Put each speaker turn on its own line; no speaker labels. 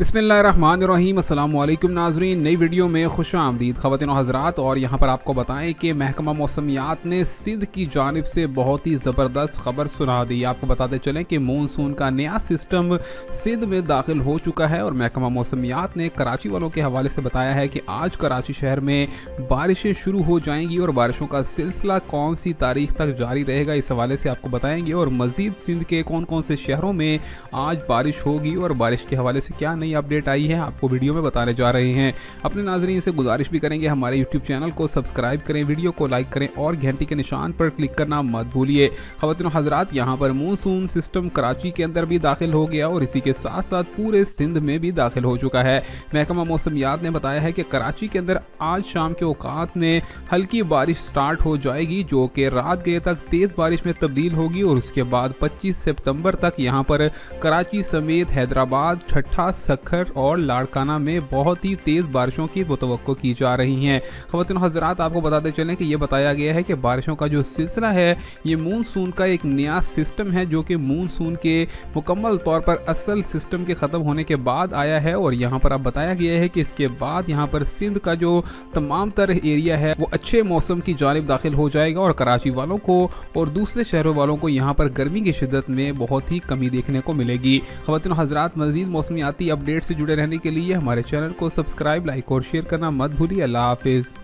बिस्मिल्लाहिर्रहमानिर्रहीम। अस्सलाम वालेकुम नाज़रीन, नई वीडियो में खुश आमदीद ख़वातीन और हज़रात। और यहाँ पर आपको बताएं कि महकमा मौसमियात ने सिंध की जानिब से बहुत ही ज़बरदस्त खबर सुना दी। आपको बताते चलें कि मानसून का नया सिस्टम सिंध में दाखिल हो चुका है और महकमा मौसमियात ने कराची वालों के हवाले से बताया है कि आज कराची शहर में बारिशें शुरू हो जाएंगी और बारिशों का सिलसिला कौन सी तारीख तक जारी रहेगा, इस हवाले से आपको बताएंगे। और मज़ीद सिंध के कौन कौन से शहरों में आज बारिश होगी और बारिश के हवाले से क्या नई अपडेट आई है, आपको वीडियो में बताने जा रहे हैं। अपने नाज़रीन से गुजारिश भी करेंगे हमारे यूट्यूब चैनल को सब्सक्राइब करें, वीडियो को लाइक करें और घंटी के निशान पर क्लिक करना मत भूलिए। ख़वातीन और हज़रात, यहाँ पर मानसून सिस्टम कराची के अंदर भी दाखिल हो गया और इसी के साथ साथ पूरे सिंध में भी दाखिल हो चुका है। महकमा मौसमियात ने बताया है कि कराची के अंदर आज शाम के औकात में हल्की बारिश स्टार्ट हो जाएगी, जो कि रात गए तक तेज़ बारिश में तब्दील होगी और उसके बाद 25 सितंबर तक यहाँ पर कराची समेत हैदराबाद, ठट्ठा, सखर और लाड़काना में बहुत ही तेज़ बारिशों की तवक्को की जा रही हैं। ख़वातीन हज़रात, आपको बताते चलें कि ये बताया गया है कि बारिशों का जो सिलसिला है ये मानसून का एक नया सिस्टम है, जो कि मानसून के मुकम्मल तौर पर असल सिस्टम के ख़त्म होने के बाद आया है। और यहाँ पर अब बताया गया है कि इसके बाद यहाँ पर सिंध का जो तमाम तर एरिया है वो अच्छे मौसम की जानिब दाखिल हो जाएगा और कराची वालों को और दूसरे शहरों वालों को यहाँ पर गर्मी की शिद्दत में बहुत ही कमी देखने को मिलेगी। ख़वातीन हज़रात, मज़ीद मौसमियाती अपडेट से जुड़े रहने के लिए हमारे चैनल को सब्सक्राइब, लाइक और शेयर करना मत भूलिए। अल्लाह हाफिज़।